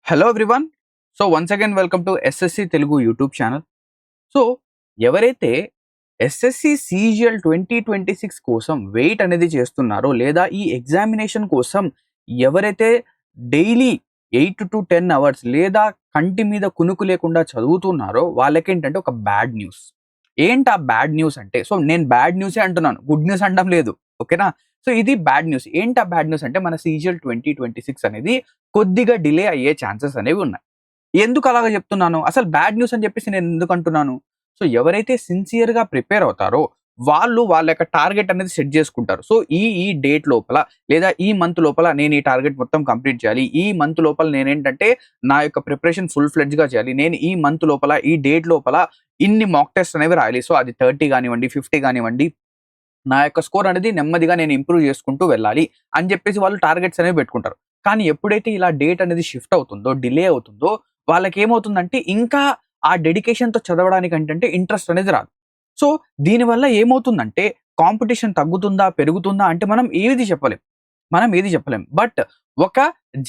Hello everyone. So once again welcome to SSC Telugu YouTube channel. So ఎవరైతే SSC CGL 2026 కోసం wait అనేది చేస్తున్నారో లేదా ఈ ఎగ్జామినేషన్ కోసం ఎవరైతే డైలీ 8 to 10 అవర్స్ లేదా కంటి మీద కునుకు లేకుండా చదువుతున్నారో వాళ్ళకేంటంటే ఒక బ్యాడ్ న్యూస్. ఏంటి ఆ బ్యాడ్ న్యూస్ అంటే, సో నేను బ్యాడ్ న్యూసే అంటున్నాను, గుడ్ న్యూస్ అనడం లేదు. ఓకేనా? సో ఇది బ్యాడ్ న్యూస్. ఏంటి ఆ బ్యాడ్ న్యూస్ అంటే మన సీజీఎల్ 2026 అనేది కొద్దిగా డిలే అయ్యే ఛాన్సెస్ అనేవి ఉన్నాయి. ఎందుకు అలాగా చెప్తున్నాను? అసలు బ్యాడ్ న్యూస్ అని చెప్పేసి నేను ఎందుకు అంటున్నాను? సో ఎవరైతే సిన్సియర్‌గా ప్రిపేర్ అవుతారో వాళ్ళు వాళ్ళ యొక్క టార్గెట్ అనేది సెట్ చేసుకుంటారు. సో ఈ డేట్ లోపల లేదా ఈ మంత్ లోపల నేను ఈ టార్గెట్ మొత్తం కంప్లీట్ చేయాలి. ఈ మంత్ లోపల నేనేంటంటే నా యొక్క ప్రిపరేషన్ ఫుల్ ఫ్లెడ్జ్‌గా చేయాలి. నేను ఈ మంత్ లోపల ఈ డేట్ లోపల ఇన్ని మాక్ టెస్ట్ అనేవి రాయాలి. సో అది 30 కానివ్వండి, 50 కానివ్వండి, నా యొక్క స్కోర్ అనేది నెమ్మదిగా నేను ఇంప్రూవ్ చేసుకుంటూ వెళ్ళాలి అని చెప్పేసి వాళ్ళు టార్గెట్స్ అనేవి పెట్టుకుంటారు. కానీ ఎప్పుడైతే ఇలా డేట్ అనేది షిఫ్ట్ అవుతుందో, డిలే అవుతుందో వాళ్ళకేమవుతుందంటే ఇంకా ఆ డెడికేషన్‌తో చదవడానికి ఏంటంటే ఇంట్రెస్ట్ అనేది రాదు. సో దీనివల్ల ఏమవుతుందంటే కాంపిటీషన్ తగ్గుతుందా? పెరుగుతుందా? అంటే మనం ఏది చెప్పలేం. బట్ ఒక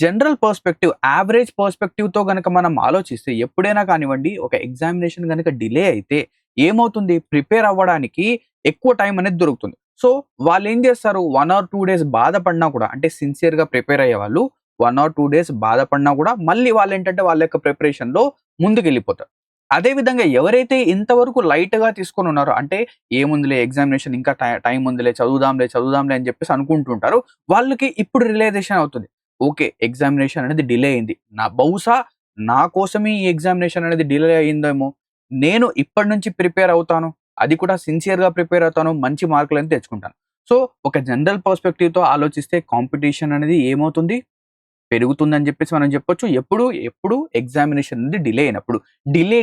జనరల్ పర్స్పెక్టివ్, యావరేజ్ పర్స్పెక్టివ్‌తో గనక మనం ఆలోచిస్తే ఎప్పుడైనా కానివ్వండి ఒక ఎగ్జామినేషన్ గనక డిలే అయితే ఏమవుతుంది? ప్రిపేర్ అవ్వడానికి ఎక్కువ టైం అనేది దొరుకుతుంది. సో వాళ్ళేం చేస్తారు? 1 ఆర్ 2 డేస్ బాధపడినా కూడా, అంటే సిన్సియర్‌గా ప్రిపేర్ అయ్యేవాళ్ళు 1 ఆర్ 2 డేస్ బాధపడినా కూడా మళ్ళీ వాళ్ళేంటంటే వాళ్ళ యొక్క ప్రిపరేషన్‌లో ముందుకెళ్ళిపోతారు. అదే విధంగా ఎవరైతే ఇంతవరకు లైట్‌గా తీసుకొనున్నారో, అంటే ఏముందిలే ఎగ్జామినేషన్ ఇంకా టైం ఉందిలే, చదువుదాంలే అని చెప్పేసి అనుకుంటుంటారు. వాళ్ళకి ఇప్పుడు రియలైజేషన్ అవుతుంది. ఓకే. ఎగ్జామినేషన్ అనేది డిలే అయింది. బహుశా నా కోసమే ఈ ఎగ్జామినేషన్ అనేది డిలే అయిందేమో. నేను ఇప్పటి నుంచి ప్రిపేర్ అవుతాను. అది కూడా సిన్సియర్‌గా ప్రిపేర్ అవుతాను. మంచి మార్కులని తెచ్చుకుంటాను. సో ఒక జనరల్ పర్స్పెక్టివ్‌తో ఆలోచిస్తే కాంపిటీషన్ అనేది ఏమవుతుంది? పెరుగుతుందని చెప్పేసి మనం చెప్పొచ్చు. ఎప్పుడు ఎగ్జామినేషన్ అనేది డిలే అయినప్పుడు. డిలే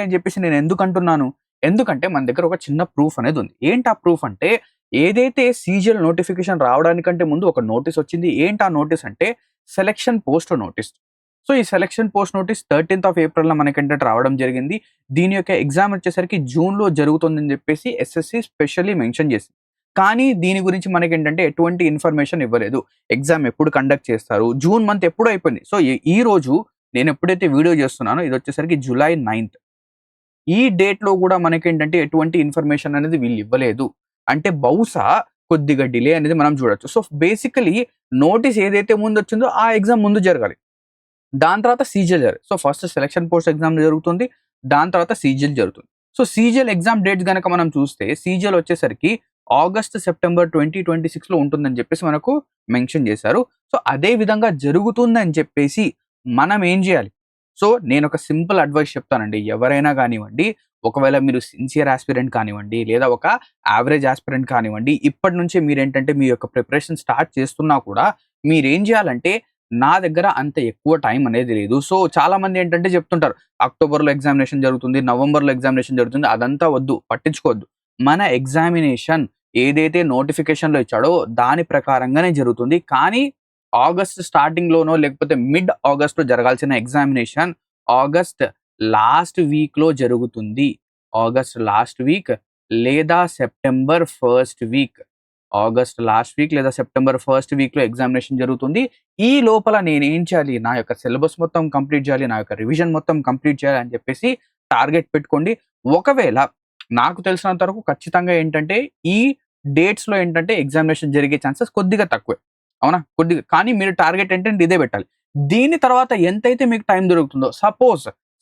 అని చెప్పేసి నేను ఎందుకు అంటున్నాను? ఎందుకంటే మన దగ్గర ఒక చిన్న ప్రూఫ్ అనేది ఉంది. ఏంటి ఆ ప్రూఫ్ అంటే, ఏదైతే సీజీఎల్ నోటిఫికేషన్ రావడానికంటే ముందు ఒక నోటీస్ వచ్చింది. ఏంటి ఆ నోటీస్ అంటే సెలక్షన్ పోస్ట్ నోటీస్. సో ఈ selection post notice 13th of ఏప్రిల్‌న మనకేంటంటే రావడం జరిగింది. దీని యొక్క ఎగ్జామ్ వచ్చేసరికి జూన్‌లో జరుగుతుందని చెప్పేసి ఎస్ఎస్‌సి స్పెషల్లీ మెన్షన్ చేసింది. కానీ దీని గురించి మనకేంటంటే ఎటువంటి ఇన్ఫర్మేషన్ ఇవ్వలేదు. ఎగ్జామ్ ఎప్పుడు కండక్ట్ చేస్తారు? జూన్ మంత్ ఎప్పుడో అయిపోయింది. సో ఈ రోజు నేను ఎప్పుడైతే వీడియో చేస్తున్నానో ఇదొచ్చేసరికి జులై 9థ్. ఈ డేట్‌లో గూడా మనకేంటంటే ఎటువంటి ఇన్ఫర్మేషన్ అనేది వీళ్ళు ఇవ్వలేదు. అంటే బహుశా కొద్దిగా డిలే అనేది మనం చూడొచ్చు. సో బేసికల్లీ నోటీస్ ఏదైతే ముందొచ్చిందో ఆ ఎగ్జామ్ ముందు జరగాలి. దాని తర్వాత సీజీఎల్ జరగాలి. So first selection post exam జరుగుతుంది. దాని తర్వాత సీజీఎల్ జరుగుతుంది. సో సీజీఎల్ ఎగ్జామ్ డేట్స్ గనక మనం చూస్తే సీజీఎల్ వచ్చేసరికి ఆగస్ట్, సెప్టెంబర్ 2026లో ఉంటుందని చెప్పేసి మనకు మెన్షన్ చేశారు. సో అదే విధంగా జరుగుతుందని చెప్పేసి మనం ఏం చేయాలి? సో నేనొక సింపుల్ అడ్వైస్ చెప్తానండి. ఎవరైనా గానివ్వండి, ఒకవేళ మీరు సిన్సియర్ యాస్పిరెంట్ కానివ్వండి, లేదా ఒక యావరేజ్ యాస్పిరెంట్ కానివ్వండి, ఇప్పటి నుంచే మీరేంటంటే మీ యొక్క ప్రిపరేషన్ స్టార్ట్ చేస్తున్నా కూడా మీరేం చేయాలంటే, నా దగ్గర అంత ఎక్కువ టైం అనేది లేదు. సో చాలామంది ఏంటంటే చెప్తుంటారు, అక్టోబర్‌లో ఎగ్జామినేషన్ జరుగుతుంది, నవంబర్‌లో ఎగ్జామినేషన్ జరుగుతుంది. అదంతా వద్దు, పట్టించుకోవద్దు. మన ఎగ్జామినేషన్ ఏదైతే నోటిఫికేషన్‌లో ఇచ్చాడో దాని ప్రకారంగానే జరుగుతుంది. కానీ ఆగస్ట్ స్టార్టింగ్‌లోనో లేకపోతే మిడ్ ఆగస్ట్‌లో జరగాల్సిన ఎగ్జామినేషన్ ఆగస్ట్ లాస్ట్ వీక్‌లో జరుగుతుంది. ఆగస్ట్ లాస్ట్ వీక్ లేదా September first week. August last week లేదా సెప్టెంబర్ ఫస్ట్ వీక్‌లో ఎగ్జామినేషన్ జరుగుతుంది. ఈ లోపల నేనేం చేయాలి? నా యొక్క సిలబస్ మొత్తం కంప్లీట్ చేయాలి. నా యొక్క రివిజన్ మొత్తం కంప్లీట్ చేయాలి అని చెప్పేసి టార్గెట్ పెట్టుకోండి. ఒకవేళ నాకు తెలిసినంత వరకు ఖచ్చితంగా ఏంటంటే, ఈ డేట్స్‌లో ఏంటంటే ఎగ్జామినేషన్ జరిగే ఛాన్సెస్ కొద్దిగా తక్కువే. అవునా? కొద్దిగా, కానీ మీరు టార్గెట్ ఏంటంటే ఇదే పెట్టాలి. దీని తర్వాత ఎంతైతే మీకు టైం దొరుకుతుందో,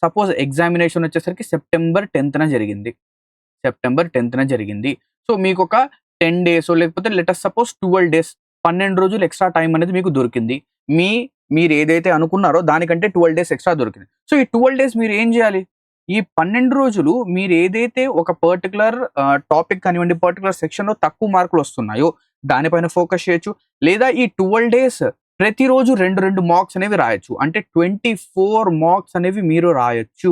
సపోజ్ ఎగ్జామినేషన్ వచ్చేసరికి సెప్టెంబర్ 10థ్‌న జరిగింది. సో మీకొక 10 డేసో లేకపోతే లెట్ అస్ సపోజ్ 12 డేస్, 12 రోజులు ఎక్స్‌ట్రా టైం అనేది మీకు దొరికింది. మీరేదైతే అనుకున్నారో దానికంటే 12 డేస్ ఎక్స్‌ట్రా దొరికింది. సో ఈ 12 డేస్ మీరు ఏం చేయాలి? ఈ 12 రోజులు మీరేదైతే ఒక పర్టిక్యులర్ టాపిక్ కానివ్వండి, పర్టిక్యులర్ సెక్షన్‌లో తక్కువ మార్కులొస్తున్నాయో దానిపైన ఫోకస్ చేయొచ్చు. లేదా ఈ 12 డేస్ ప్రతిరోజు 2 మార్క్స్ అనేవి రాయొచ్చు. అంటే 24 మార్క్స్ అనేవి మీరు రాయొచ్చు.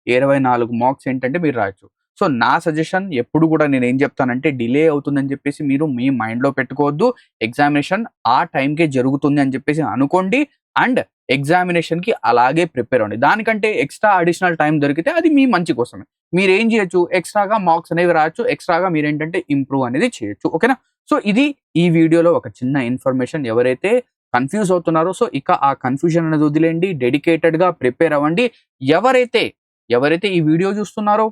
24 మార్క్స్ ఏంటంటే మీరు రాయొచ్చు. సో నా సజెషన్ ఎప్పుడు కూడా నేనేం చెప్తానంటే, డిలే అవుతుందని చెప్పేసి మీరు మీ మైండ్‌లో పెట్టుకోవద్దు. ఎగ్జామినేషన్ ఆ టైంకే జరుగుతుంది అని చెప్పేసి అనుకోండి. అండ్ ఎగ్జామినేషన్‌కి అలాగే ప్రిపేర్ అవ్వండి. దానికంటే ఎక్స్‌ట్రా అడిషనల్ టైం దొరికితే అది మీ మంచి కోసమే. మీరేం చేయొచ్చు? ఎక్స్‌ట్రాగా మార్క్స్ అనేవి రాయొచ్చు. ఎక్స్‌ట్రాగా మీరేంటంటే ఇంప్రూవ్ అనేది చేయొచ్చు. ఓకేనా? సో ఇది ఈ వీడియోలో ఒక చిన్న ఇన్ఫర్మేషన్. ఎవరైతే కన్‌ఫ్యూజ్ అవుతున్నారో సో, ఇక ఆ కన్‌ఫ్యూజన్ అనేది వదిలేయండి. డెడికేటెడ్‌గా ప్రిపేర్ అవ్వండి. ఎవరైతే, ఎవరైతే ఈ వీడియో చూస్తున్నారో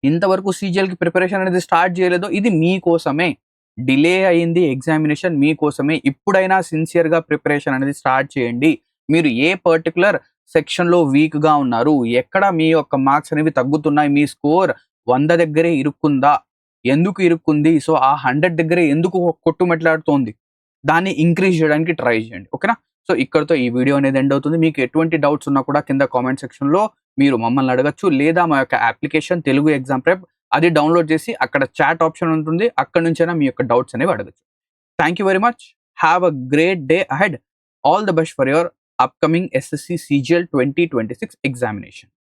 ఇంతవరకు సీజీఎల్‌కి ప్రిపరేషన్ అనేది స్టార్ట్ చేయలేదో ఇది మీకోసమే. డిలే అయింది ఎగ్జామినేషన్ మీకోసమే. ఇప్పుడైనా సిన్సియర్‌గా ప్రిపరేషన్ అనేది స్టార్ట్ చేయండి. మీరు ఏ పర్టిక్యులర్ సెక్షన్‌లో వీక్‌గా ఉన్నారు? ఎక్కడ మీ యొక్క మార్క్స్ అనేవి తగ్గుతున్నాయి? మీ స్కోర్ 100 దగ్గరే ఇరుక్కుందా? ఎందుకు ఇరుక్కుంది? సో, ఆ 100 దగ్గరే ఎందుకు కొట్టుమిట్లాడుతోంది? దాన్ని ఇంక్రీజ్ చేయడానికి ట్రై చేయండి. ఓకేనా? సో, ఇక్కడితో ఈ వీడియో అనేది ఎండ్ అవుతుంది. మీకు ఎటువంటి డౌట్స్ ఉన్నా కూడా కింద కామెంట్ సెక్షన్‌లో మీరు మమ్మల్ని అడగొచ్చు. లేదా మా యొక్క అప్లికేషన్ తెలుగు ఎగ్జామ్ ప్రెప్ అది డౌన్‌లోడ్ చేసి అక్కడ చాట్ ఆప్షన్ ఉంటుంది. అక్కడి నుంచైనా మీ యొక్క డౌట్స్ అనేవి అడగొచ్చు. Thank you very much. Have a great day ahead. All the best for your upcoming SSC CGL 2026 examination.